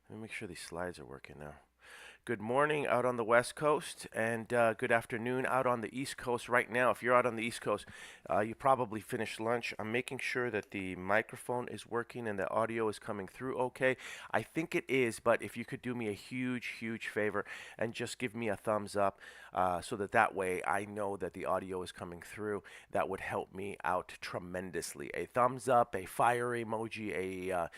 Let me make sure these slides are working now. Good morning out on the West Coast, and good afternoon out on the East Coast right now. If you're out on the East Coast, you probably finished lunch. I'm making sure that the microphone is working and the audio is coming through okay. I think it is, but if you could do me a huge, huge favor and just give me a thumbs up so that way I know that the audio is coming through, that would help me out tremendously. A thumbs up, a fire emoji,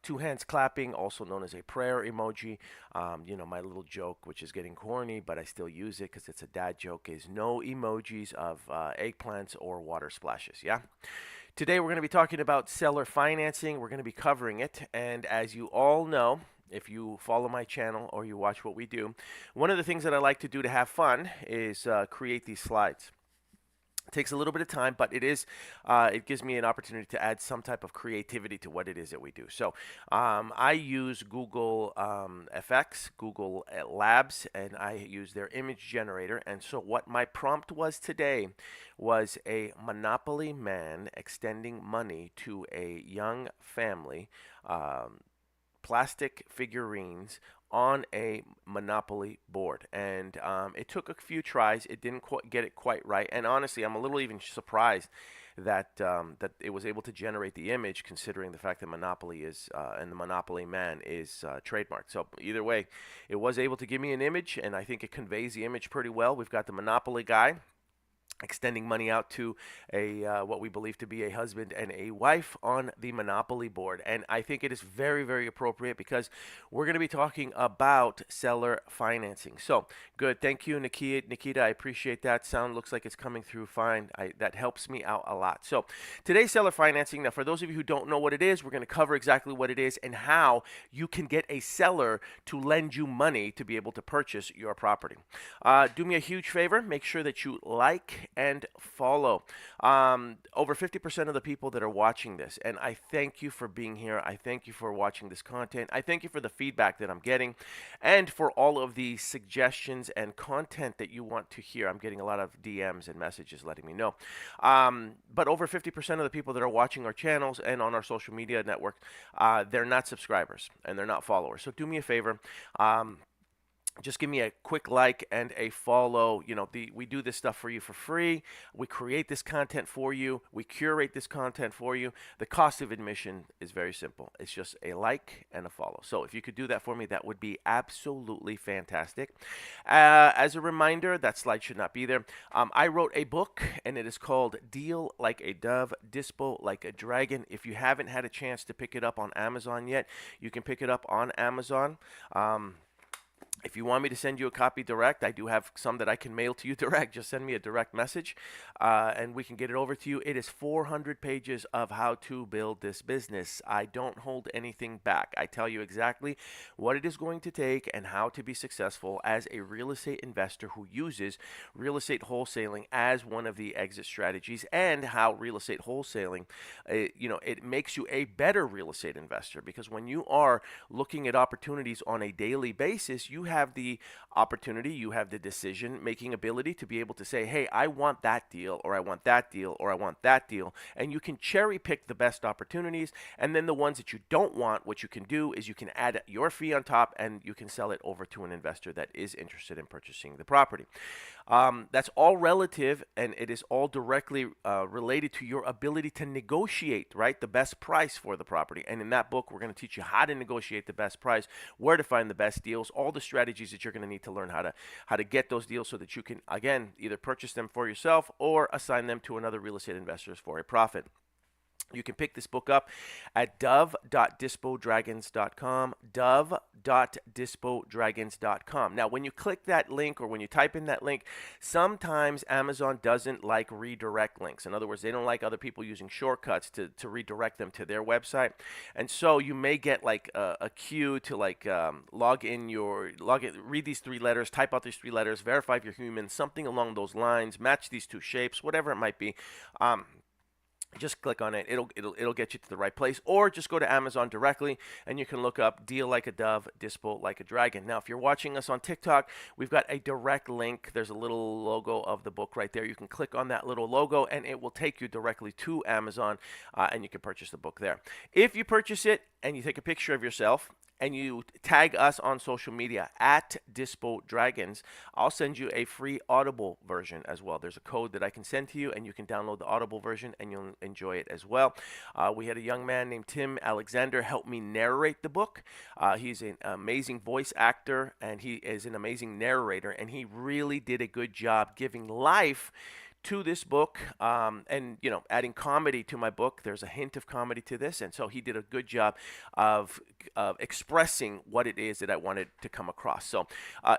two hands clapping, also known as a prayer emoji. My little joke, which is getting corny, but I still use it because it's a dad joke, is no emojis of eggplants or water splashes. Yeah. Today we're going to be talking about seller financing. We're going to be covering it. And as you all know, if you follow my channel or you watch what we do, one of the things that I like to do to have fun is create these slides. It takes a little bit of time, but it gives me an opportunity to add some type of creativity to what it is that we do. So I use Google FX, Google Labs, and I use their image generator. And so what my prompt was today was a Monopoly man extending money to a young family, um, plastic figurines on a Monopoly board. And it took a few tries. It didn't get it quite right. And honestly, I'm a little even surprised that it was able to generate the image, considering the fact that Monopoly is and the Monopoly Man is trademarked. So either way, it was able to give me an image, and I think it conveys the image pretty well. We've got the Monopoly guy extending money out to a what we believe to be a husband and a wife on the Monopoly board. And I think it is very, very appropriate because we're going to be talking about seller financing. So good. Thank you, Nikita. Nikita, I appreciate that. Sound looks like it's coming through fine. That helps me out a lot. So today's seller financing. Now, for those of you who don't know what it is, we're going to cover exactly what it is and how you can get a seller to lend you money to be able to purchase your property. Do me a huge favor. Make sure that you like and follow. Over 50% of the people that are watching this, and I thank you for being here. I thank you for watching this content. I thank you for the feedback that I'm getting and for all of the suggestions and content that you want to hear. I'm getting a lot of DMs and messages letting me know. But over 50% of the people that are watching our channels and on our social media network, they're not subscribers and they're not followers. So do me a favor. Just give me a quick like and a follow. We do this stuff for you for free. We create this content for you. We curate this content for you. The cost of admission is very simple. It's just a like and a follow. So if you could do that for me, that would be absolutely fantastic. As a reminder, that slide should not be there. I wrote a book, and it is called Deal Like a Dove, Dispo Like a Dragon. If you haven't had a chance to pick it up on Amazon yet, you can pick it up on Amazon. If you want me to send you a copy direct, I do have some that I can mail to you direct. Just send me a direct message and we can get it over to you. It is 400 pages of how to build this business. I don't hold anything back. I tell you exactly what it is going to take and how to be successful as a real estate investor who uses real estate wholesaling as one of the exit strategies, and how real estate wholesaling, it makes you a better real estate investor, because when you are looking at opportunities on a daily basis, you have the opportunity, you have the decision making ability to be able to say, hey, I want that deal, or I want that deal, or I want that deal. And you can cherry pick the best opportunities. And then the ones that you don't want, what you can do is you can add your fee on top and you can sell it over to an investor that is interested in purchasing the property. That's all relative, and it is all directly related to your ability to negotiate, right, the best price for the property. And in that book, we're going to teach you how to negotiate the best price, where to find the best deals, all the strategies that you're going to need to learn how to get those deals so that you can, again, either purchase them for yourself or assign them to another real estate investors for a profit. You can pick this book up at dove.dispodragons.com, dove.dispodragons.com. Now, when you click that link or when you type in that link, sometimes Amazon doesn't like redirect links. In other words, they don't like other people using shortcuts to redirect them to their website. And so you may get like a cue to log in, read these three letters, type out these three letters, verify if you're human, something along those lines, match these two shapes, whatever it might be. Just click on it. It'll get you to the right place, or just go to Amazon directly and you can look up Deal Like a Dove, Dispo Like a Dragon. Now, if you're watching us on TikTok, we've got a direct link. There's a little logo of the book right there. You can click on that little logo and it will take you directly to Amazon, and you can purchase the book there. If you purchase it and you take a picture of yourself and you tag us on social media at Dispo Dragons, I'll send you a free Audible version as well. There's a code that I can send to you, and you can download the Audible version, and you'll enjoy it as well. We had a young man named Tim Alexander help me narrate the book. He's an amazing voice actor, and he is an amazing narrator, and he really did a good job giving life to this book, and adding comedy to my book. There's a hint of comedy to this, and so he did a good job of expressing what it is that I wanted to come across. So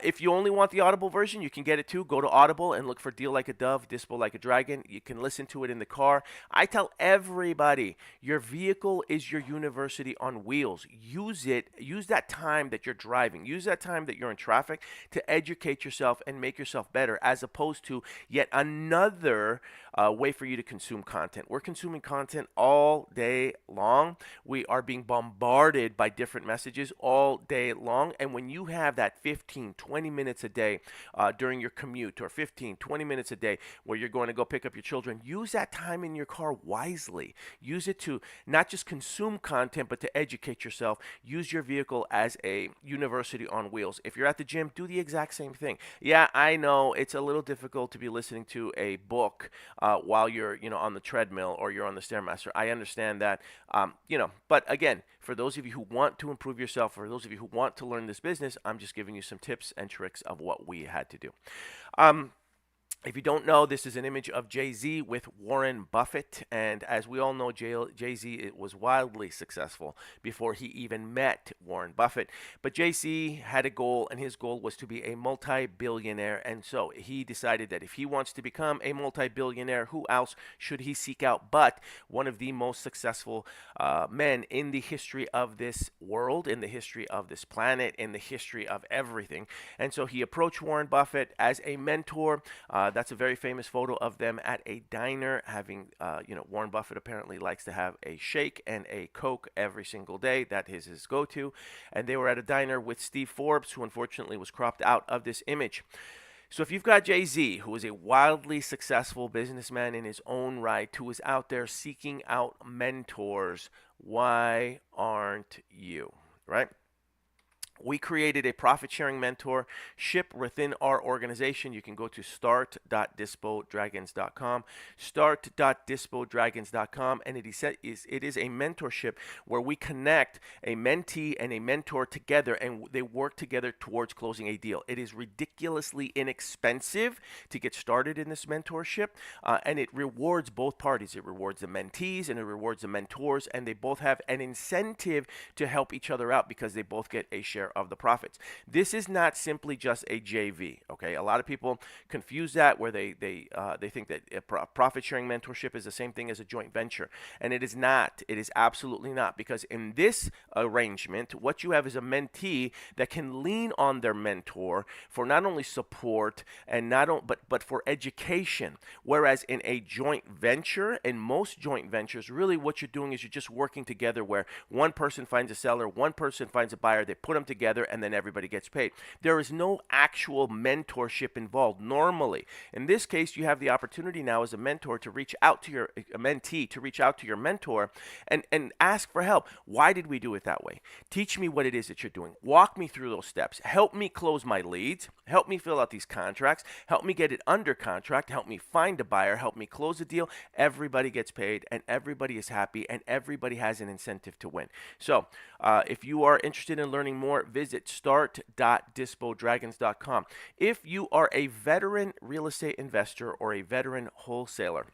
if you only want the Audible version, you can get it too. Go to Audible and look for Deal Like a Dove, Dispo Like a Dragon. You can listen to it in the car. I tell everybody, your vehicle is your university on wheels. Use it. Use that time that you're driving. Use that time that you're in traffic to educate yourself and make yourself better, as opposed to yet another way for you to consume content. We're consuming content all day long. We are being bombarded by different messages all day long. And when you have that 15, 20 minutes a day during your commute, or 15, 20 minutes a day where you're going to go pick up your children, use that time in your car wisely. Use it to not just consume content, but to educate yourself. Use your vehicle as a university on wheels. If you're at the gym, do the exact same thing. Yeah, I know it's a little difficult to be listening to a book while you're on the treadmill or you're on the Stairmaster. I understand that, but again, for those of you who want to improve yourself, for those of you who want to learn this business, I'm just giving you some tips and tricks of what we had to do. If you don't know, this is an image of Jay-Z with Warren Buffett. And as we all know, Jay-Z was wildly successful before he even met Warren Buffett. But Jay-Z had a goal, and his goal was to be a multi-billionaire. And so he decided that if he wants to become a multi-billionaire, who else should he seek out but one of the most successful men in the history of this world, in the history of this planet, in the history of everything. And so he approached Warren Buffett as a mentor. That's a very famous photo of them at a diner having, Warren Buffett apparently likes to have a shake and a Coke every single day. That is his go-to. And they were at a diner with Steve Forbes, who unfortunately was cropped out of this image. So if you've got Jay-Z, who is a wildly successful businessman in his own right, who is out there seeking out mentors, why aren't you, right? We created a profit-sharing mentorship within our organization. You can go to start.dispodragons.com, start.dispodragons.com, and it is a mentorship where we connect a mentee and a mentor together, and they work together towards closing a deal. It is ridiculously inexpensive to get started in this mentorship, and it rewards both parties. It rewards the mentees and it rewards the mentors, and they both have an incentive to help each other out because they both get a share of the profits. This is not simply just a JV. Okay, a lot of people confuse that, where they think that a profit sharing mentorship is the same thing as a joint venture, and it is not. It is absolutely not, because in this arrangement, what you have is a mentee that can lean on their mentor for not only support and but for education. Whereas in a joint venture, in most joint ventures, really what you're doing is you're just working together, where one person finds a seller, one person finds a buyer, they put them together, and then everybody gets paid. There is no actual mentorship involved normally. In this case, you have the opportunity now as a mentor to reach out to a mentee, to reach out to your mentor and ask for help. Why did we do it that way? Teach me what it is that you're doing. Walk me through those steps. Help me close my leads. Help me fill out these contracts. Help me get it under contract. Help me find a buyer. Help me close a deal. Everybody gets paid, and everybody is happy, and everybody has an incentive to win. So if you are interested in learning more, visit start.dispodragons.com. If you are a veteran real estate investor or a veteran wholesaler,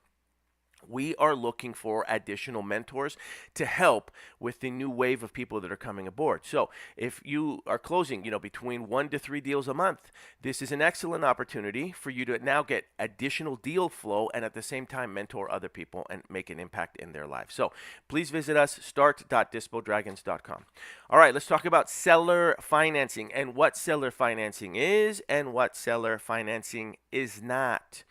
we are looking for additional mentors to help with the new wave of people that are coming aboard. So if you are closing, between 1 to 3 deals a month, this is an excellent opportunity for you to now get additional deal flow and at the same time mentor other people and make an impact in their lives. So please visit us, start.dispodragons.com. All right, let's talk about seller financing and what seller financing is and what seller financing is not.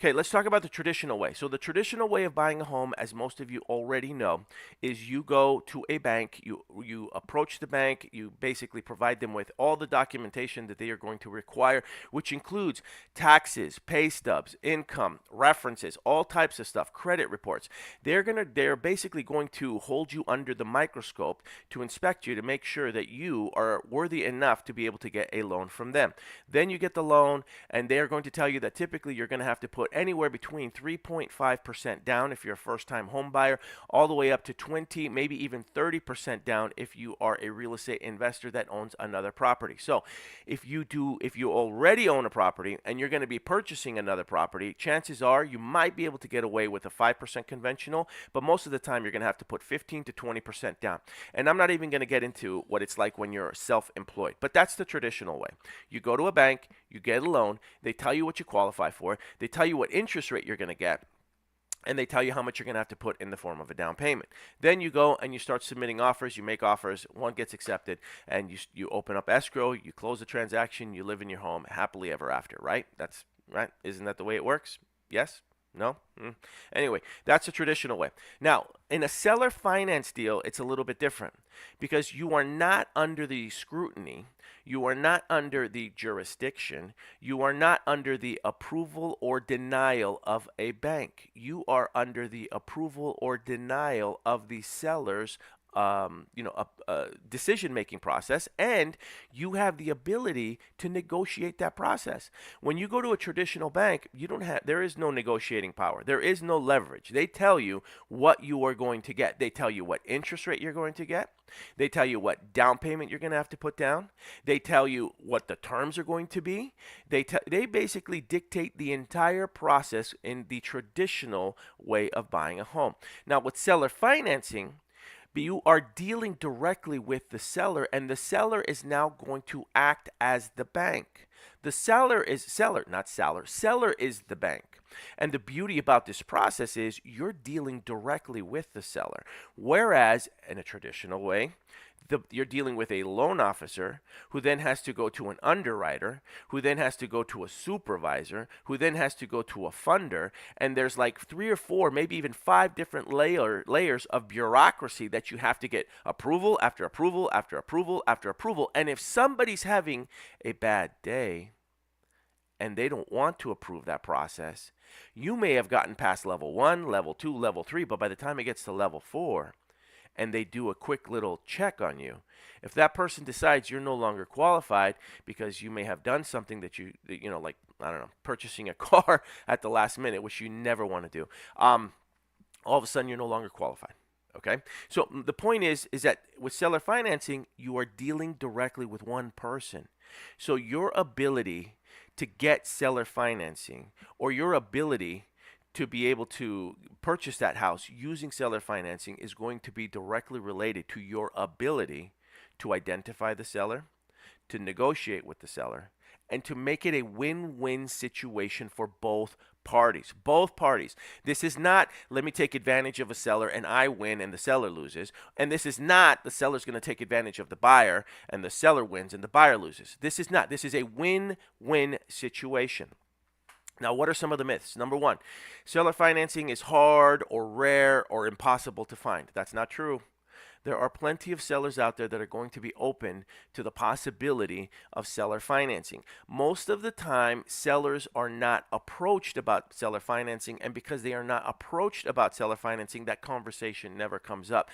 Okay, let's talk about the traditional way. So the traditional way of buying a home, as most of you already know, is you go to a bank, you approach the bank, you basically provide them with all the documentation that they are going to require, which includes taxes, pay stubs, income, references, all types of stuff, credit reports. They're basically going to hold you under the microscope to inspect you to make sure that you are worthy enough to be able to get a loan from them. Then you get the loan, and they are going to tell you that typically you're going to have to put anywhere between 3.5% down if you're a first-time home buyer, all the way up to 20, maybe even 30% down if you are a real estate investor that owns another property. So if you already own a property and you're going to be purchasing another property, chances are you might be able to get away with a 5% conventional, but most of the time you're going to have to put 15 to 20% down. And I'm not even going to get into what it's like when you're self-employed, but that's the traditional way. You go to a bank, you get a loan, they tell you what you qualify for, they tell you what interest rate you're going to get, and they tell you how much you're going to have to put in the form of a down payment. Then you go and you start submitting offers, you make offers, one gets accepted, and you open up escrow, you close the transaction, you live in your home happily ever after, right? That's right. Isn't that the way it works? Yes? No? Anyway, that's a traditional way. Now, in a seller finance deal, it's a little bit different because you are not under the scrutiny, you are not under the jurisdiction, you are not under the approval or denial of a bank. You are under the approval or denial of the seller's decision-making process, and you have the ability to negotiate that process. When you go to a traditional bank, there is no negotiating power. There is no leverage. They tell you what you are going to get. They tell you what interest rate you're going to get. They tell you what down payment you're going to have to put down. They tell you what the terms are going to be. They basically dictate the entire process in the traditional way of buying a home. Now, with seller financing, but you are dealing directly with the seller, and the seller is now going to act as the bank. The seller is seller is the bank. And the beauty about this process is you're dealing directly with the seller. Whereas in a traditional way, you're dealing with a loan officer who then has to go to an underwriter, who then has to go to a supervisor, who then has to go to a funder, and there's like 3 or 4, maybe even 5 different layers of bureaucracy that you have to get approval after approval after approval after approval. And if somebody's having a bad day and they don't want to approve that process, you may have gotten past level 1, level 2, level 3, but by the time it gets to level 4, and they do a quick little check on you, if that person decides you're no longer qualified because you may have done something that like, I don't know, purchasing a car at the last minute, which you never want to do, all of a sudden you're no longer qualified. Okay, so the point is that with seller financing, you are dealing directly with one person. So your ability to get seller financing, or your ability to be able to purchase that house using seller financing, is going to be directly related to your ability to identify the seller, to negotiate with the seller, and to make it a win-win situation for both parties. Both parties. This is not, let me take advantage of a seller and I win and the seller loses. And this is not, the seller's going to take advantage of the buyer and the seller wins and the buyer loses. This is not. This is a win-win situation. Now, what are some of the myths? Number 1, seller financing is hard or rare or impossible to find. That's not true. There are plenty of sellers out there that are going to be open to the possibility of seller financing. Most of the time, sellers are not approached about seller financing, and because they are not approached about seller financing, that conversation never comes up.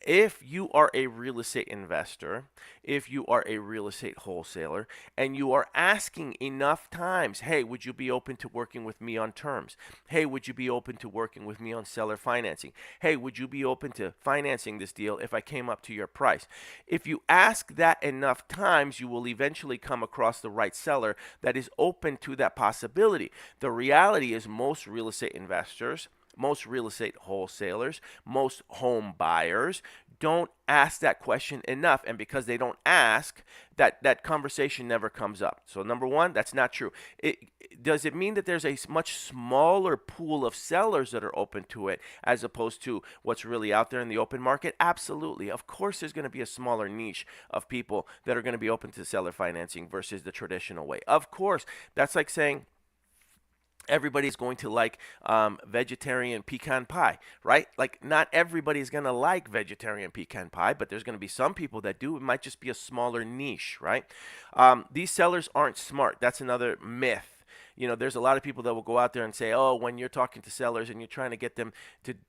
If you are a real estate investor, if you are a real estate wholesaler, and you are asking enough times, hey, would you be open to working with me on terms? Hey, would you be open to working with me on seller financing? Hey, would you be open to financing this deal if I came up to your price? If you ask that enough times, you will eventually come across the right seller that is open to that possibility. The reality is most real estate investors, most real estate wholesalers, most home buyers don't ask that question enough, and because they don't ask, that conversation never comes up. So number 1, that's not true. Does it mean that there's a much smaller pool of sellers that are open to it as opposed to what's really out there in the open market? Absolutely. Of course there's going to be a smaller niche of people that are going to be open to seller financing versus the traditional way. Of course. That's like saying, everybody's going to like vegetarian pecan pie, right? Like, not everybody's going to like vegetarian pecan pie, but there's going to be some people that do. It might just be a smaller niche, right? These sellers aren't smart. That's another myth. There's a lot of people that will go out there and say, oh, when you're talking to sellers and you're trying to get them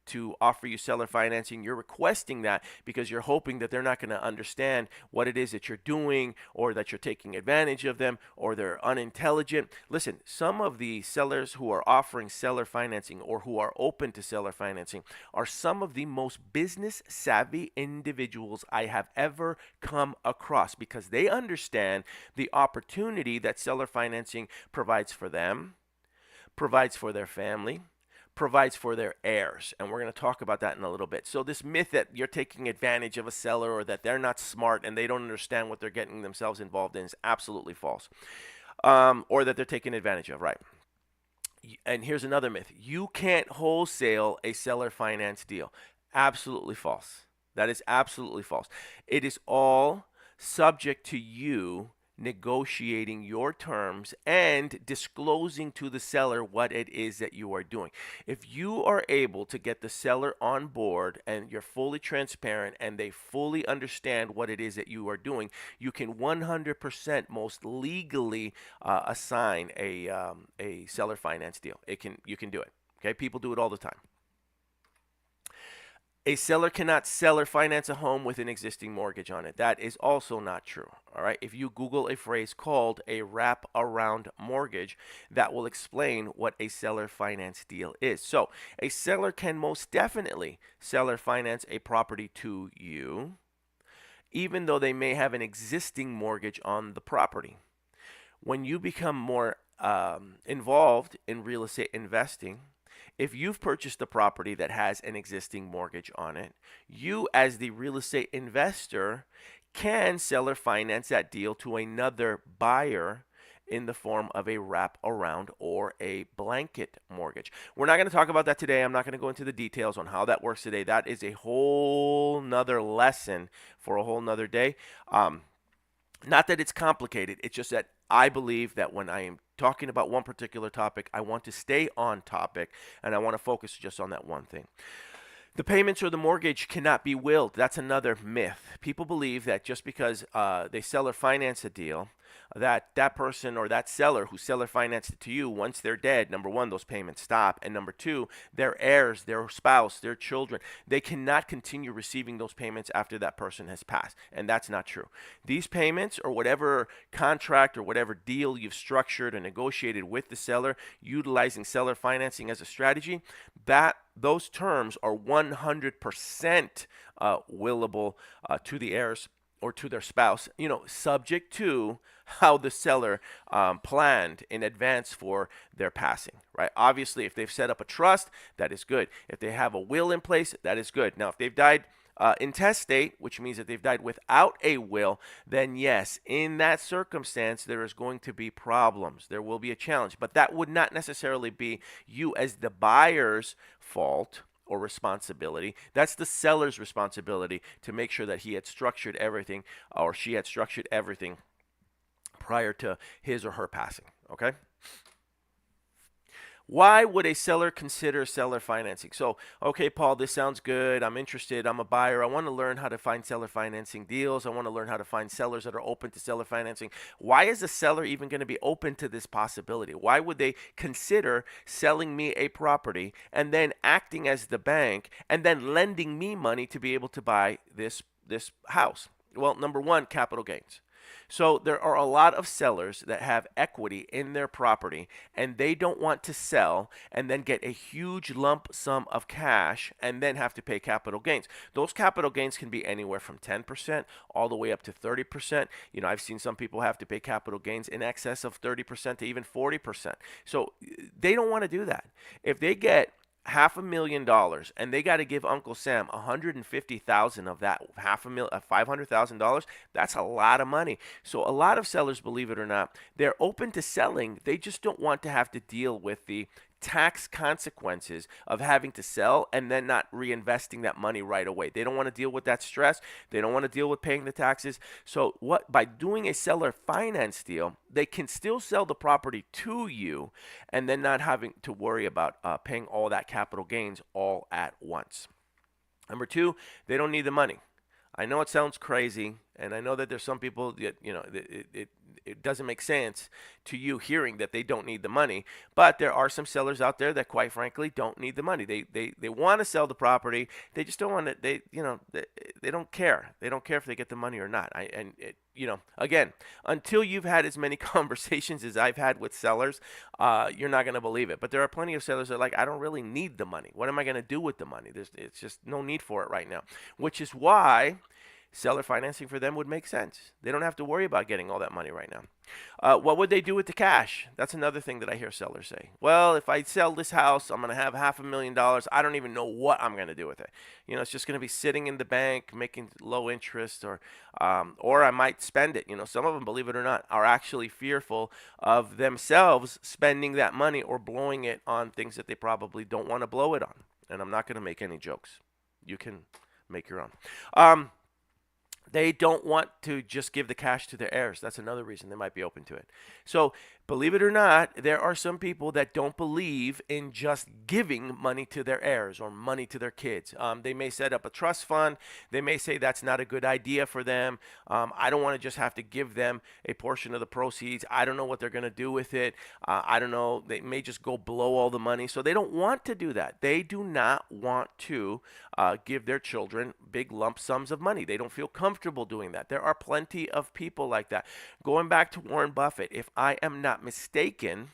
to offer you seller financing, you're requesting that because you're hoping that they're not going to understand what it is that you're doing, or that you're taking advantage of them, or they're unintelligent. Listen, some of the sellers who are offering seller financing or who are open to seller financing are some of the most business savvy individuals I have ever come across, because they understand the opportunity that seller financing provides for them, provides for their family, provides for their heirs. And we're going to talk about that in a little bit. So this myth that you're taking advantage of a seller, or that they're not smart and they don't understand what they're getting themselves involved in, is absolutely false. Or that they're taking advantage of, right? And here's another myth. You can't wholesale a seller finance deal. Absolutely false. That is absolutely false. It is all subject to you negotiating your terms and disclosing to the seller what it is that you are doing. If you are able to get the seller on board and you're fully transparent and they fully understand what it is that you are doing, you can 100% most legally assign a seller finance deal. You can do it. Okay, people do it all the time. A seller cannot seller finance a home with an existing mortgage on it. That is also not true. All right. If you Google a phrase called a wrap around mortgage, that will explain what a seller finance deal is. So a seller can most definitely seller finance a property to you, even though they may have an existing mortgage on the property. When you become more involved in real estate investing, if you've purchased a property that has an existing mortgage on it, you as the real estate investor can seller finance that deal to another buyer in the form of a wrap around or a blanket mortgage. We're not going to talk about that today. I'm not going to go into the details on how that works today. That is a whole nother lesson for a whole nother day. Not that it's complicated. It's just that I believe that when I am talking about one particular topic, I want to stay on topic and I want to focus just on that one thing. The payments or the mortgage cannot be willed. That's another myth. People believe that just because they seller finance a deal, that person or that seller who seller financed it to you, once they're dead, number one, those payments stop. And number two, their heirs, their spouse, their children, they cannot continue receiving those payments after that person has passed. And that's not true. These payments, or whatever contract or whatever deal you've structured and negotiated with the seller, utilizing seller financing as a strategy, those terms are 100% willable to the heirs or to their spouse, subject to how the seller planned in advance for their passing, right? Obviously, if they've set up a trust, that is good. If they have a will in place, that is good. Now, if they've died intestate, which means that they've died without a will, then yes, in that circumstance, there is going to be problems. There will be a challenge, but that would not necessarily be you as the buyer's fault or responsibility. That's the seller's responsibility to make sure that he had structured everything, or she had structured everything prior to his or her passing. Okay? Why would a seller consider seller financing? So, okay, Paul, this sounds good. I'm interested. I'm a buyer. I want to learn how to find seller financing deals. I want to learn how to find sellers that are open to seller financing. Why is a seller even going to be open to this possibility? Why would they consider selling me a property and then acting as the bank and then lending me money to be able to buy this house? Well, number one, capital gains. So there are a lot of sellers that have equity in their property and they don't want to sell and then get a huge lump sum of cash and then have to pay capital gains. Those capital gains can be anywhere from 10% all the way up to 30%. I've seen some people have to pay capital gains in excess of 30% to even 40%. So they don't want to do that. If they get $500,000 and they got to give Uncle Sam $150,000 of that $500,000, that's a lot of money. So a lot of sellers, believe it or not, they're open to selling. They just don't want to have to deal with the tax consequences of having to sell and then not reinvesting that money right away. They don't want to deal with that stress. They don't want to deal with paying the taxes. So what by doing a seller finance deal, they can still sell the property to you and then not having to worry about paying all that capital gains all at once. Number two, they don't need the money. I know it sounds crazy, and I know that there's some people that, it doesn't make sense to you hearing that they don't need the money, but there are some sellers out there that quite frankly don't need the money. They want to sell the property. They just don't want to, they don't care. They don't care if they get the money or not. Again, until you've had as many conversations as I've had with sellers, you're not going to believe it. But there are plenty of sellers that are like, I don't really need the money. What am I going to do with the money? It's just no need for it right now, which is why seller financing for them would make sense. They don't have to worry about getting all that money right now. What would they do with the cash? That's another thing that I hear sellers say. Well, if I sell this house, I'm going to have $500,000. I don't even know what I'm going to do with it. It's just going to be sitting in the bank making low interest, or I might spend it. Some of them, believe it or not, are actually fearful of themselves spending that money or blowing it on things that they probably don't want to blow it on. And I'm not going to make any jokes. You can make your own. They don't want to just give the cash to their heirs. That's another reason they might be open to it. So, believe it or not, there are some people that don't believe in just giving money to their heirs or money to their kids. They may set up a trust fund. They may say that's not a good idea for them. I don't want to just have to give them a portion of the proceeds. I don't know what they're going to do with it. I don't know. They may just go blow all the money. So they don't want to do that. They do not want to give their children big lump sums of money. They don't feel comfortable doing that. There are plenty of people like that. Going back to Warren Buffett, if I am not mistaken,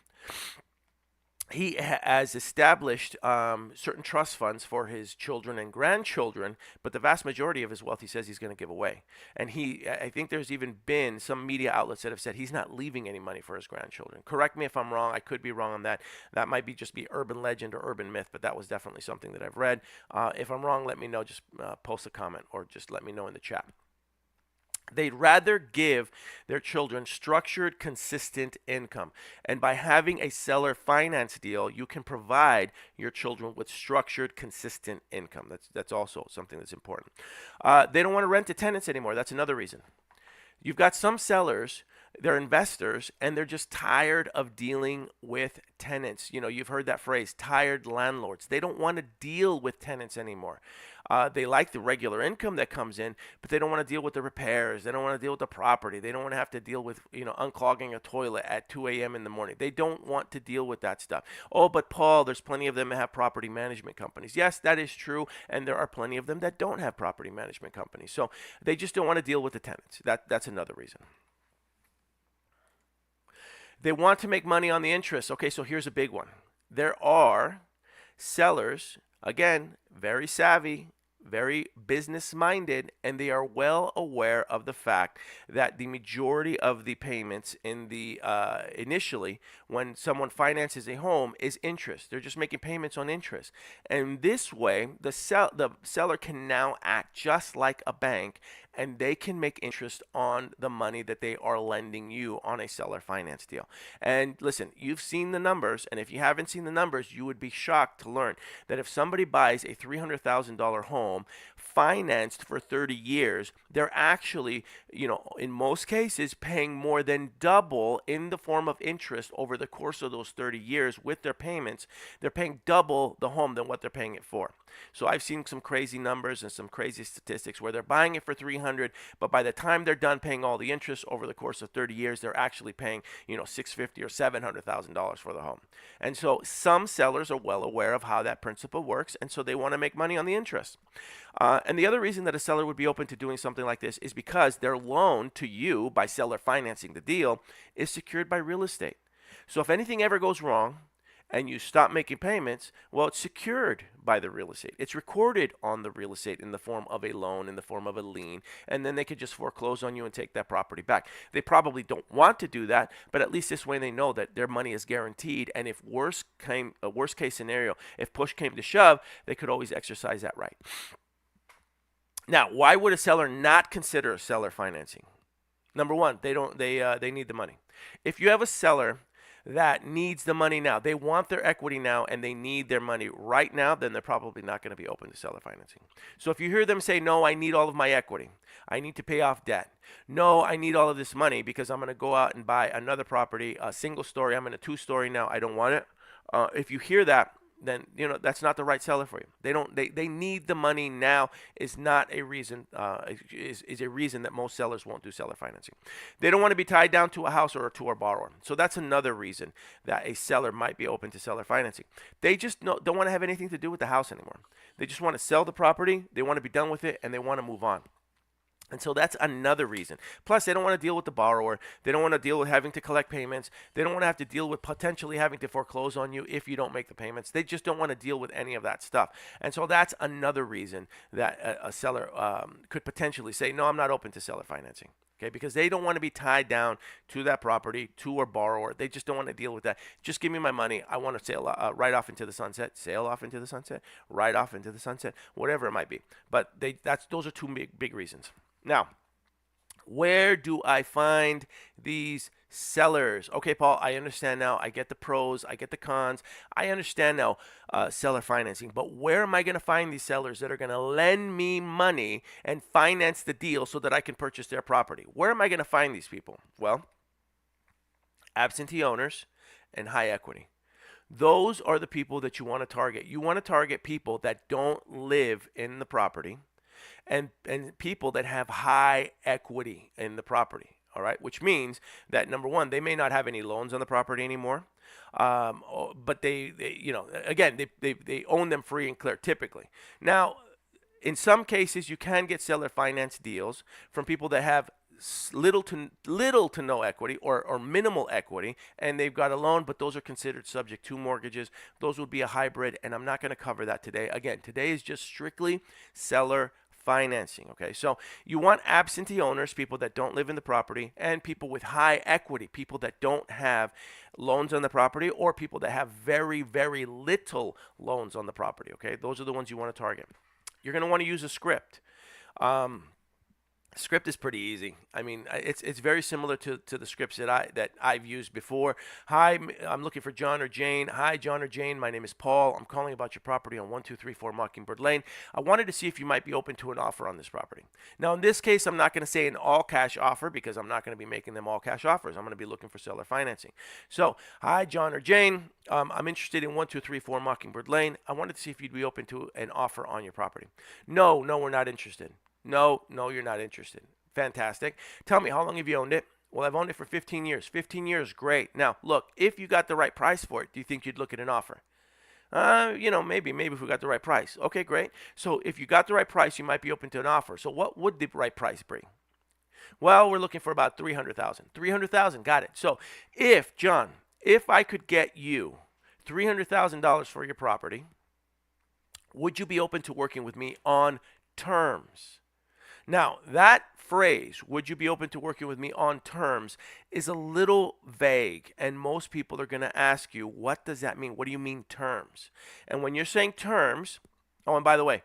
he has established certain trust funds for his children and grandchildren, but the vast majority of his wealth he says he's going to give away. And I think there's even been some media outlets that have said he's not leaving any money for his grandchildren. Correct me if I'm wrong. I could be wrong on that. That might just be urban legend or urban myth, but that was definitely something that I've read. If I'm wrong, let me know. Just post a comment or just let me know in the chat. They'd rather give their children structured, consistent income. And by having a seller finance deal, you can provide your children with structured, consistent income. That's also something that's important. They don't want to rent to tenants anymore. That's another reason. You've got some sellers, they're investors, and they're just tired of dealing with tenants. You've heard that phrase, tired landlords. They don't want to deal with tenants anymore. They like the regular income that comes in, but they don't want to deal with the repairs. They don't want to deal with the property. They don't want to have to deal with, unclogging a toilet at 2 a.m. in the morning. They don't want to deal with that stuff. Oh, but Paul, there's plenty of them that have property management companies. Yes, that is true, and there are plenty of them that don't have property management companies. So they just don't want to deal with the tenants. That's another reason. They want to make money on the interest. Okay, so here's a big one. There are sellers, again, very savvy, very business minded, and they are well aware of the fact that the majority of the payments in the initially when someone finances a home is interest. They're just making payments on interest. And this way, the seller can now act just like a bank, and they can make interest on the money that they are lending you on a seller finance deal. And listen, you've seen the numbers, and if you haven't seen the numbers, you would be shocked to learn that if somebody buys a $300,000 home financed for 30 years, they're actually, in most cases, paying more than double in the form of interest over the course of those 30 years with their payments. They're paying double the home than what they're paying it for. So I've seen some crazy numbers and some crazy statistics where they're buying it for 300, but by the time they're done paying all the interest over the course of 30 years, they're actually paying, $650,000 or $700,000 for the home. And so some sellers are well aware of how that principle works, and so they want to make money on the interest. And the other reason that a seller would be open to doing something like this is because their loan to you by seller financing the deal is secured by real estate. So if anything ever goes wrong and you stop making payments, well, it's secured by the real estate. It's recorded on the real estate in the form of a loan, in the form of a lien, and then they could just foreclose on you and take that property back. They probably don't want to do that, but at least this way they know that their money is guaranteed, and if worst case scenario, if push came to shove, they could always exercise that right. Now, why would a seller not consider a seller financing? Number one, they need the money. If you have a seller that needs the money now, they want their equity now and they need their money right now, then they're probably not going to be open to seller financing. So if you hear them say, no, I need all of my equity, I need to pay off debt, no, I need all of this money because I'm going to go out and buy another property, a single story, I'm in a 2-story now, I don't want it. If you hear that, then that's not the right seller for you. They need the money now is not a reason is a reason that most sellers won't do seller financing. They don't want to be tied down to a house or to a borrower. So that's another reason that a seller might be open to seller financing. They just don't want to have anything to do with the house anymore. They just want to sell the property, they want to be done with it, and they want to move on. And so that's another reason. Plus, they don't want to deal with the borrower. They don't want to deal with having to collect payments. They don't want to have to deal with potentially having to foreclose on you if you don't make the payments. They just don't want to deal with any of that stuff. And so that's another reason that a seller could potentially say, no, I'm not open to seller financing. Okay, because they don't want to be tied down to that property, to a borrower. They just don't want to deal with that. Just give me my money. I want to sail right off into the sunset, sail off into the sunset, right off into the sunset, whatever it might be. But those are two big reasons. Now, where do I find these sellers? Okay, Paul, I understand now. I get the pros. I get the cons. I understand now seller financing. But where am I going to find these sellers that are going to lend me money and finance the deal so that I can purchase their property? Where am I going to find these people? Well, absentee owners and high equity. Those are the people that you want to target. You want to target people that don't live in the property, and people that have high equity in the property, all right? Which means that, number one, they may not have any loans on the property anymore, but they own them free and clear typically. Now, in some cases, you can get seller finance deals from people that have little to no equity or minimal equity, and they've got a loan, but those are considered subject to mortgages. Those would be a hybrid, and I'm not going to cover that today. Again, today is just strictly seller financing. Okay, so you want absentee owners, people that don't live in the property, and people with high equity, people that don't have loans on the property, or people that have very, very little loans on the property. Okay, those are the ones you want to target. You're going to want to use a script. Script is pretty easy. I mean, it's very similar to the scripts that I've used before. Hi, I'm looking for John or Jane. Hi, John or Jane. My name is Paul. I'm calling about your property on 1234 Mockingbird Lane. I wanted to see if you might be open to an offer on this property. Now, in this case, I'm not going to say an all cash offer because I'm not going to be making them all cash offers. I'm going to be looking for seller financing. So, hi, John or Jane. I'm interested in 1234 Mockingbird Lane. I wanted to see if you'd be open to an offer on your property. No, we're not interested. No, you're not interested. Fantastic. Tell me, how long have you owned it? Well, I've owned it for 15 years. 15 years, great. Now, look, if you got the right price for it, do you think you'd look at an offer? Maybe if we got the right price. Okay, great. So if you got the right price, you might be open to an offer. So what would the right price be? Well, we're looking for about $300,000. $300,000, got it. So if I could get you $300,000 for your property, would you be open to working with me on terms? Now, that phrase, would you be open to working with me on terms, is a little vague, and most people are going to ask you, what does that mean? What do you mean terms? And when you're saying terms, oh, and by the way,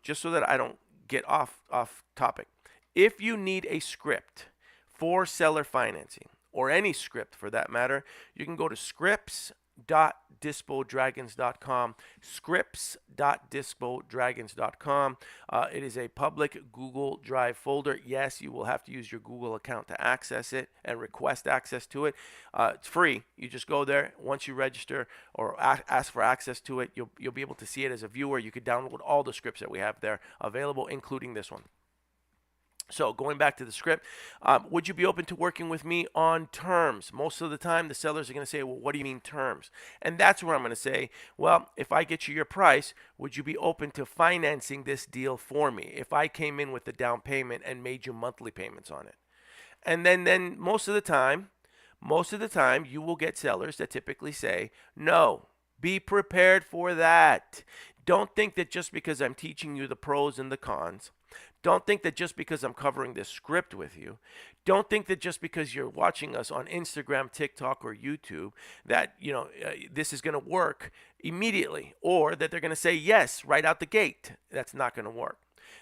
just so that I don't get off topic, if you need a script for seller financing, or any script for that matter, you can go to scripts.dispodragons.com, scripts.dispodragons.com. It is a public Google Drive folder. Yes, you will have to use your Google account to access it and request access to it. It's free. You just go there. Once you register or ask for access to it, you'll be able to see it as a viewer. You could download all the scripts that we have there available, including this one. So going back to the script, would you be open to working with me on terms? Most of the time, the sellers are going to say, well, what do you mean terms? And that's where I'm going to say, well, if I get you your price, would you be open to financing this deal for me? If I came in with the down payment and made you monthly payments on it. And then most of the time, you will get sellers that typically say, no. Be prepared for that. Don't think that just because I'm teaching you the pros and the cons, don't think that just because I'm covering this script with you, don't think that just because you're watching us on Instagram, TikTok, or YouTube, that this is going to work immediately, or that they're going to say yes right out the gate. That's not going to work.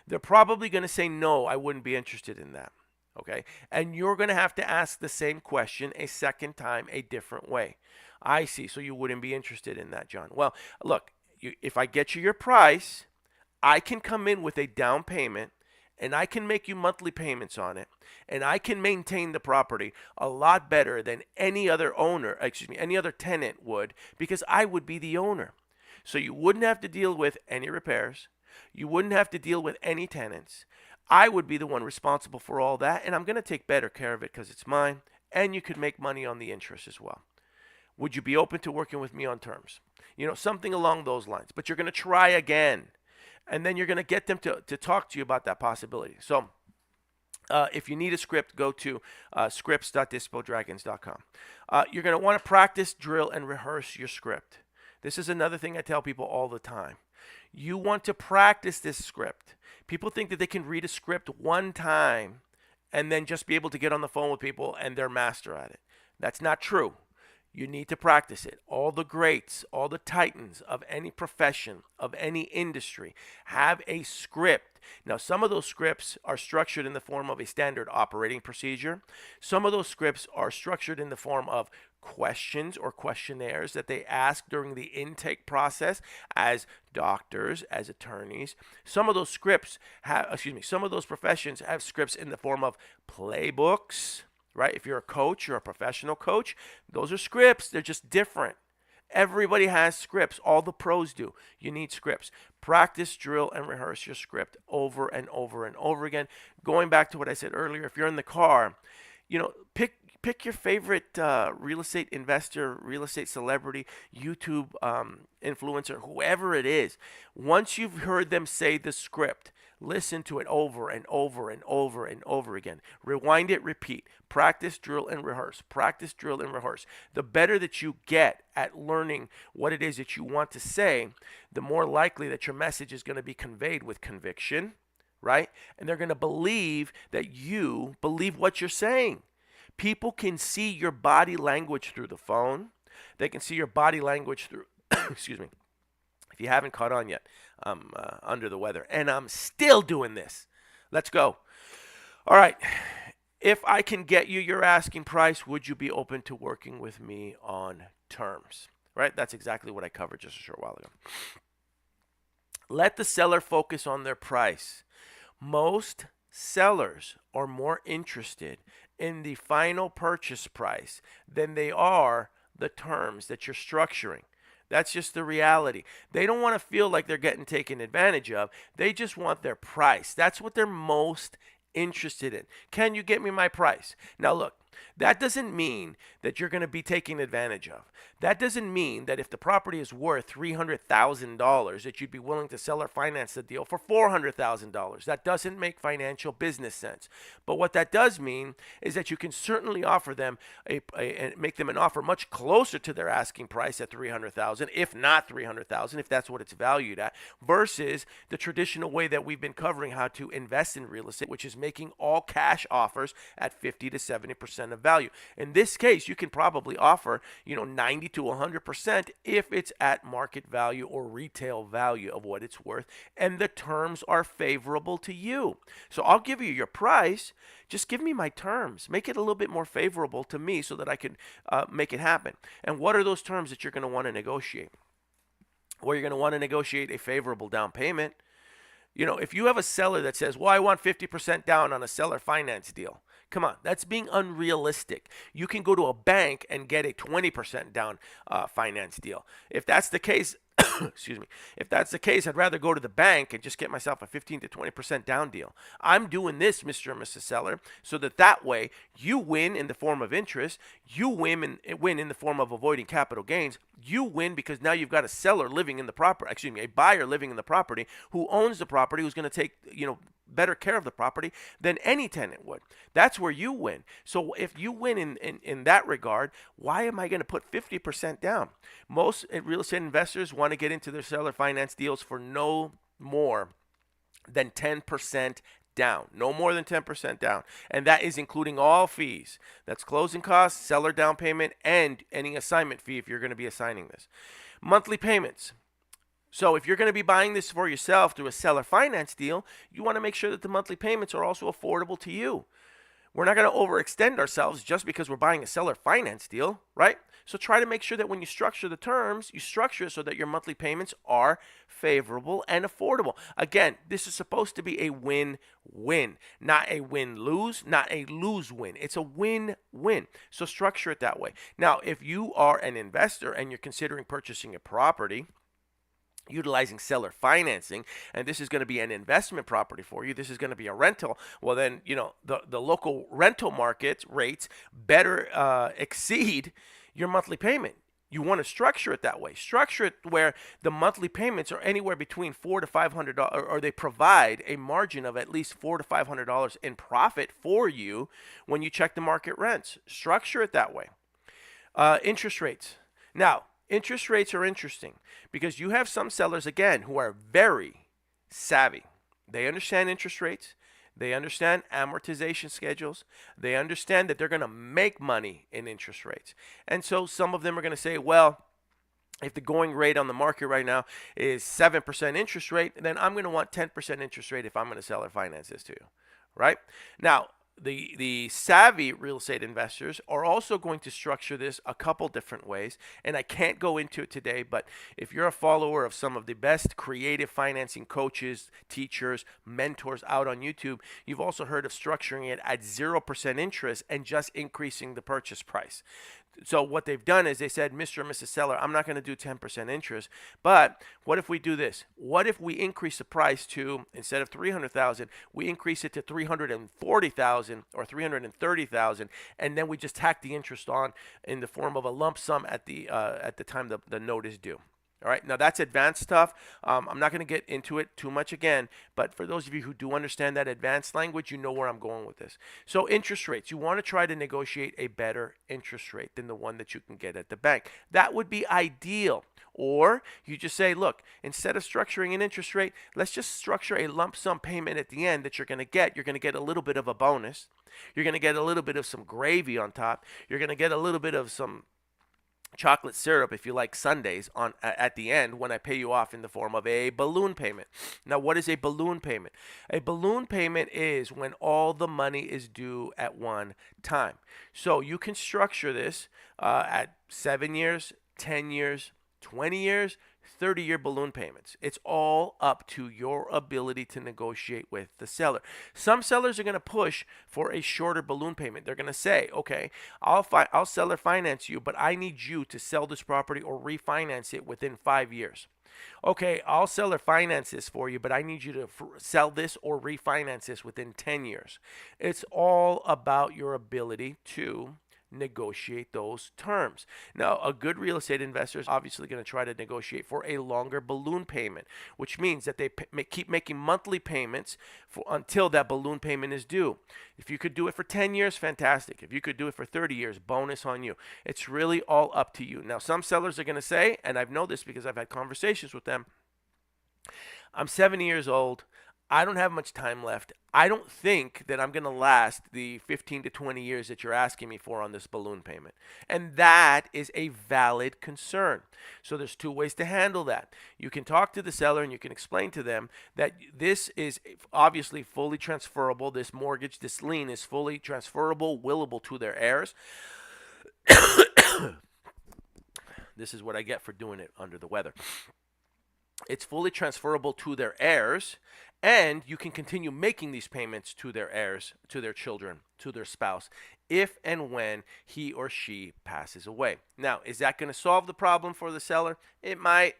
They're probably going to say no, I wouldn't be interested in that. Okay? And you're going to have to ask the same question a second time a different way. I see. So you wouldn't be interested in that, John. Well, look, if I get you your price, I can come in with a down payment and I can make you monthly payments on it, and I can maintain the property a lot better than any other owner, any other tenant would, because I would be the owner. So you wouldn't have to deal with any repairs. You wouldn't have to deal with any tenants. I would be the one responsible for all that, and I'm going to take better care of it because it's mine, and you could make money on the interest as well. Would you be open to working with me on terms? Something along those lines. But you're going to try again, and then you're going to get them to talk to you about that possibility. So if you need a script, go to scripts.dispodragons.com. You're going to want to practice, drill, and rehearse your script. This is another thing I tell people all the time. You want to practice this script. People think that they can read a script one time and then just be able to get on the phone with people and they're master at it. That's not true. You need to practice it. All the greats, all the titans of any profession, of any industry, have a script. Now, some of those scripts are structured in the form of a standard operating procedure. Some of those scripts are structured in the form of questions or questionnaires that they ask during the intake process as doctors, as attorneys. Some of those some of those professions have scripts in the form of playbooks, right? If you're a coach, you're a professional coach, those are scripts. They're just different. Everybody has scripts. All the pros do. You need scripts. Practice, drill, and rehearse your script over and over and over again. Going back to what I said earlier, if you're in the car, pick your favorite real estate investor, real estate celebrity, YouTube influencer, whoever it is. Once you've heard them say the script, listen to it over and over and over and over again. Rewind it, repeat. Practice, drill, and rehearse. Practice, drill, and rehearse. The better that you get at learning what it is that you want to say, the more likely that your message is going to be conveyed with conviction, right? And they're going to believe that you believe what you're saying. People can see your body language through the phone. They can see your body language through, excuse me. If you haven't caught on yet, I'm under the weather, and I'm still doing this. Let's go. All right. If I can get you your asking price, would you be open to working with me on terms? Right? That's exactly what I covered just a short while ago. Let the seller focus on their price. Most sellers are more interested in the final purchase price than they are the terms that you're structuring. That's just the reality. They don't want to feel like they're getting taken advantage of. They just want their price. That's what they're most interested in. Can you get me my price? Now look, that doesn't mean that you're going to be taken advantage of. That doesn't mean that if the property is worth $300,000 that you'd be willing to sell or finance the deal for $400,000. That doesn't make financial business sense. But what that does mean is that you can certainly offer them make them an offer much closer to their asking price at $300,000, if not $300,000, if that's what it's valued at, versus the traditional way that we've been covering how to invest in real estate, which is making all cash offers at 50 to 70% of value. In this case, you can probably offer, 90 to 100% if it's at market value or retail value of what it's worth, and the terms are favorable to you. So I'll give you your price. Just give me my terms. Make it a little bit more favorable to me so that I can make it happen. And what are those terms that you're going to want to negotiate? Well, you're going to want to negotiate a favorable down payment. If you have a seller that says, well, I want 50% down on a seller finance deal. Come on, that's being unrealistic. You can go to a bank and get a 20% down finance deal. If that's the case, excuse me, if that's the case, I'd rather go to the bank and just get myself a 15 to 20% down deal. I'm doing this, Mr. and Mrs. Seller, so that way you win in the form of interest, you win in the form of avoiding capital gains, you win because now you've got a seller living in the property, a buyer living in the property who owns the property, who's going to take, better care of the property than any tenant would. That's where you win. So if you win in that regard, why am I going to put 50% down? Most real estate investors want to get into their seller finance deals for no more than 10% down. No more than 10% down. And that is including all fees. That's closing costs, seller down payment, and any assignment fee if you're going to be assigning this. Monthly payments. So if you're going to be buying this for yourself through a seller finance deal, you want to make sure that the monthly payments are also affordable to you. We're not going to overextend ourselves just because we're buying a seller finance deal, right? So try to make sure that when you structure the terms, you structure it so that your monthly payments are favorable and affordable. Again, this is supposed to be a win-win, not a win-lose, not a lose-win. It's a win-win. So structure it that way. Now, if you are an investor and you're considering purchasing a property, utilizing seller financing, and this is going to be an investment property for you, this is going to be a rental, well then, the local rental market rates better exceed your monthly payment. You want to structure it that way. Structure it where the monthly payments are anywhere between $400 to $500, or they provide a margin of at least $400 to $500 in profit for you when you check the market rents. Structure it that way. Interest rates. Now, interest rates are interesting because you have some sellers, again, who are very savvy. They understand interest rates. They understand amortization schedules. They understand that they're going to make money in interest rates. And so some of them are going to say, well, if the going rate on the market right now is 7% interest rate, then I'm going to want 10% interest rate if I'm going to sell or finance this to you, right? Now, the savvy real estate investors are also going to structure this a couple different ways, and I can't go into it today, but if you're a follower of some of the best creative financing coaches, teachers, mentors out on YouTube, you've also heard of structuring it at 0% interest and just increasing the purchase price. So what they've done is they said, Mr. and Mrs. Seller, I'm not going to do 10% interest, but what if we do this? What if we increase the price to, instead of 300,000, we increase it to 340,000 or 330,000, and then we just tack the interest on in the form of a lump sum at the time the note is due. All right, now that's advanced stuff. I'm not going to get into it too much again, but for those of you who do understand that advanced language, you know where I'm going with this. So interest rates, you want to try to negotiate a better interest rate than the one that you can get at the bank. That would be ideal. Or you just say, look, instead of structuring an interest rate, let's just structure a lump sum payment at the end that you're going to get. You're going to get a little bit of a bonus. You're going to get a little bit of some gravy on top. You're going to get a little bit of some chocolate syrup, if you like, sundaes on at the end when I pay you off in the form of a balloon payment. Now, what is a balloon payment? A balloon payment is when all the money is due at one time. So you can structure this at 7 years, 10 years, 20 years, 30-year balloon payments. It's all up to your ability to negotiate with the seller. Some sellers are going to push for a shorter balloon payment. They're going to say, okay, I'll seller finance you, but I need you to sell this property or refinance it within 5 years. Okay, I'll seller finance this for you, but I need you to sell this or refinance this within 10 years. It's all about your ability to negotiate those terms. Now, a good real estate investor is obviously going to try to negotiate for a longer balloon payment, which means that they keep making monthly payments until that balloon payment is due. If you could do it for 10 years, fantastic. If you could do it for 30 years, bonus on you. It's really all up to you. Now, some sellers are going to say, and I've known this because I've had conversations with them, I'm 70 years old. I don't have much time left. I don't think that I'm going to last the 15 to 20 years that you're asking me for on this balloon payment. And that is a valid concern. So there's two ways to handle that. You can talk to the seller and you can explain to them that this is obviously fully transferable. This mortgage, this lien is fully transferable, willable to their heirs. This is what I get for doing it under the weather. It's fully transferable to their heirs, and you can continue making these payments to their heirs, to their children, to their spouse, if and when he or she passes away. Now, is that going to solve the problem for the seller? It might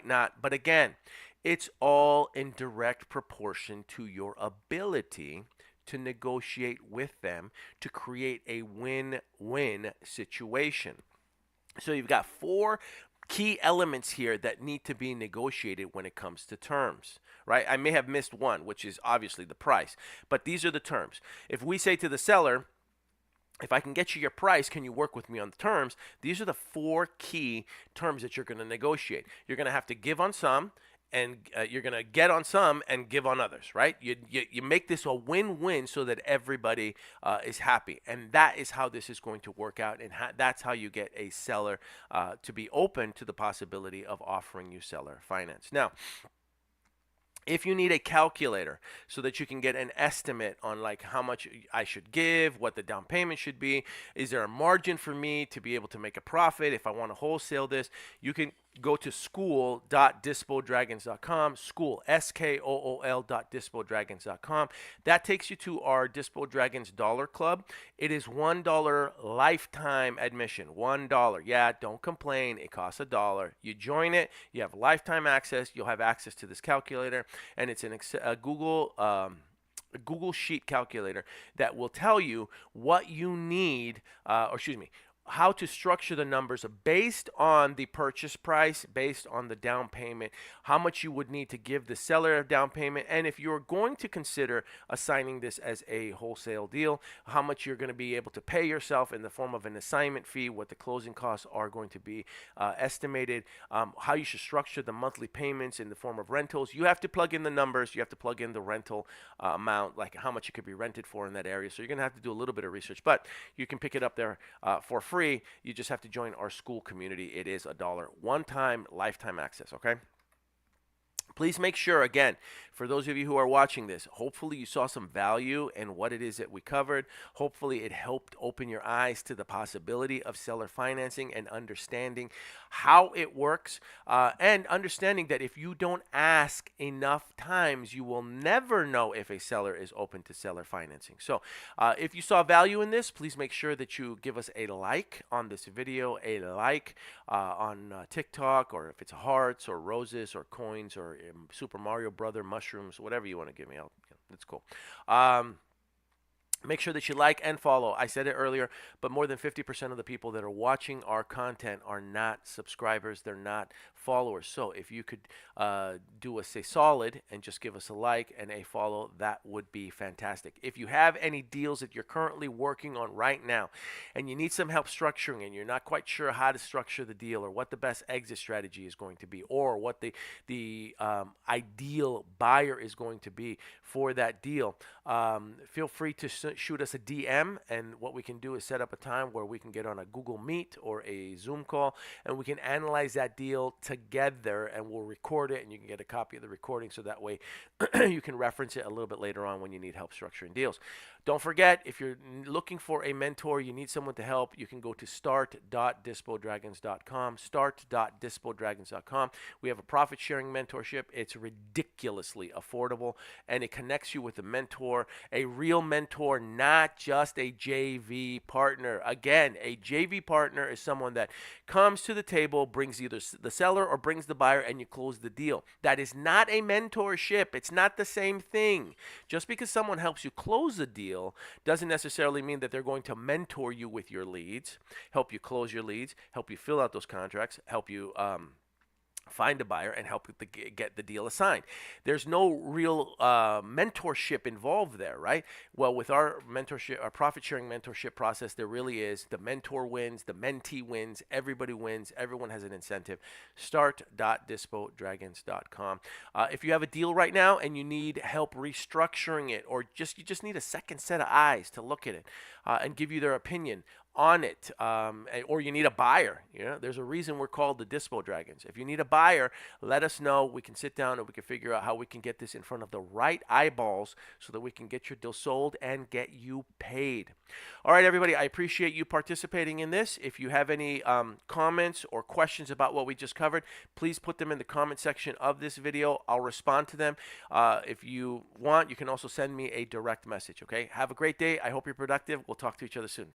not. But again, it's all in direct proportion to your ability to negotiate with them to create a win-win situation. So you've got 4 key elements here that need to be negotiated when it comes to terms, right? I may have missed one, which is obviously the price, but these are the terms. If we say to the seller, if I can get you your price, can you work with me on the terms? These are the 4 key terms that you're going to negotiate. You're going to have to give on some, and you're going to get on some and give on others, right? You make this a win-win so that everybody is happy. And that is how this is going to work out. And that's how you get a seller to be open to the possibility of offering you seller finance. Now, If you need a calculator so that you can get an estimate on like how much I should give, what the down payment should be, is there a margin for me to be able to make a profit if I want to wholesale this, you can go to school.dispodragons.com, school, SKOOL.dispodragons.com. That takes you to our Dispo Dragons Dollar Club. It is $1 lifetime admission, $1. Yeah, don't complain. It costs $1. You join it, you have lifetime access. You'll have access to this calculator, and it's a Google Sheet calculator that will tell you what you need, or excuse me, how to structure the numbers based on the purchase price, based on the down payment, how much you would need to give the seller a down payment, and if you're going to consider assigning this as a wholesale deal, how much you're going to be able to pay yourself in the form of an assignment fee, what the closing costs are going to be estimated, how you should structure the monthly payments in the form of rentals. You have to plug in the numbers, you have to plug in the rental amount, like how much it could be rented for in that area. So you're going to have to do a little bit of research, but you can pick it up there for free. You just have to join our school community. It is $1, one-time, lifetime access, okay? Please make sure, again, for those of you who are watching this, hopefully you saw some value in what it is that we covered. Hopefully it helped open your eyes to the possibility of seller financing and understanding how it works, and understanding that if you don't ask enough times, you will never know if a seller is open to seller financing. So if you saw value in this, please make sure that you give us a like on this video, a like on TikTok, or if it's hearts or roses or coins or Super Mario Brother mushrooms, whatever you want to give me. That's cool. Make sure that you like and follow. I said it earlier, but more than 50% of the people that are watching our content are not subscribers. They're not followers. So if you could do us a solid and just give us a like and a follow, that would be fantastic. If you have any deals that you're currently working on right now and you need some help structuring and you're not quite sure how to structure the deal or what the best exit strategy is going to be or what the ideal buyer is going to be for that deal, feel free to shoot us a DM, and what we can do is set up a time where we can get on a Google Meet or a Zoom call and we can analyze that deal together, and we'll record it and you can get a copy of the recording so that way you can reference it a little bit later on when you need help structuring deals. Don't forget, if you're looking for a mentor, you need someone to help, you can go to start.dispodragons.com, start.dispodragons.com. We have a profit sharing mentorship. It's ridiculously affordable, and it connects you with a mentor, a real mentor, not just a JV partner. Again, a JV partner is someone that comes to the table, brings either the seller or brings the buyer, and you close the deal. That is not a mentorship. It's not the same thing. Just because someone helps you close a deal doesn't necessarily mean that they're going to mentor you with your leads, help you close your leads, help you fill out those contracts, help you find a buyer, and help get the deal assigned. There's no real mentorship involved there, right? Well, with our mentorship, our profit sharing mentorship process, there really is. The mentor wins, the mentee wins, everybody wins, everyone has an incentive. Start.dispodragons.com. If you have a deal right now and you need help restructuring it, or you just need a second set of eyes to look at it and give you their opinion on it, or you need a buyer, there's a reason we're called the Dispo Dragons. If you need a buyer, let us know. We can sit down and we can figure out how we can get this in front of the right eyeballs so that we can get your deal sold and get you paid. All right, everybody, I appreciate you participating in this. If you have any comments or questions about what we just covered, please put them in the comment section of this video. I'll respond to them. If you want, you can also send me a direct message, okay? Have a great day. I hope you're productive. We'll talk to each other soon.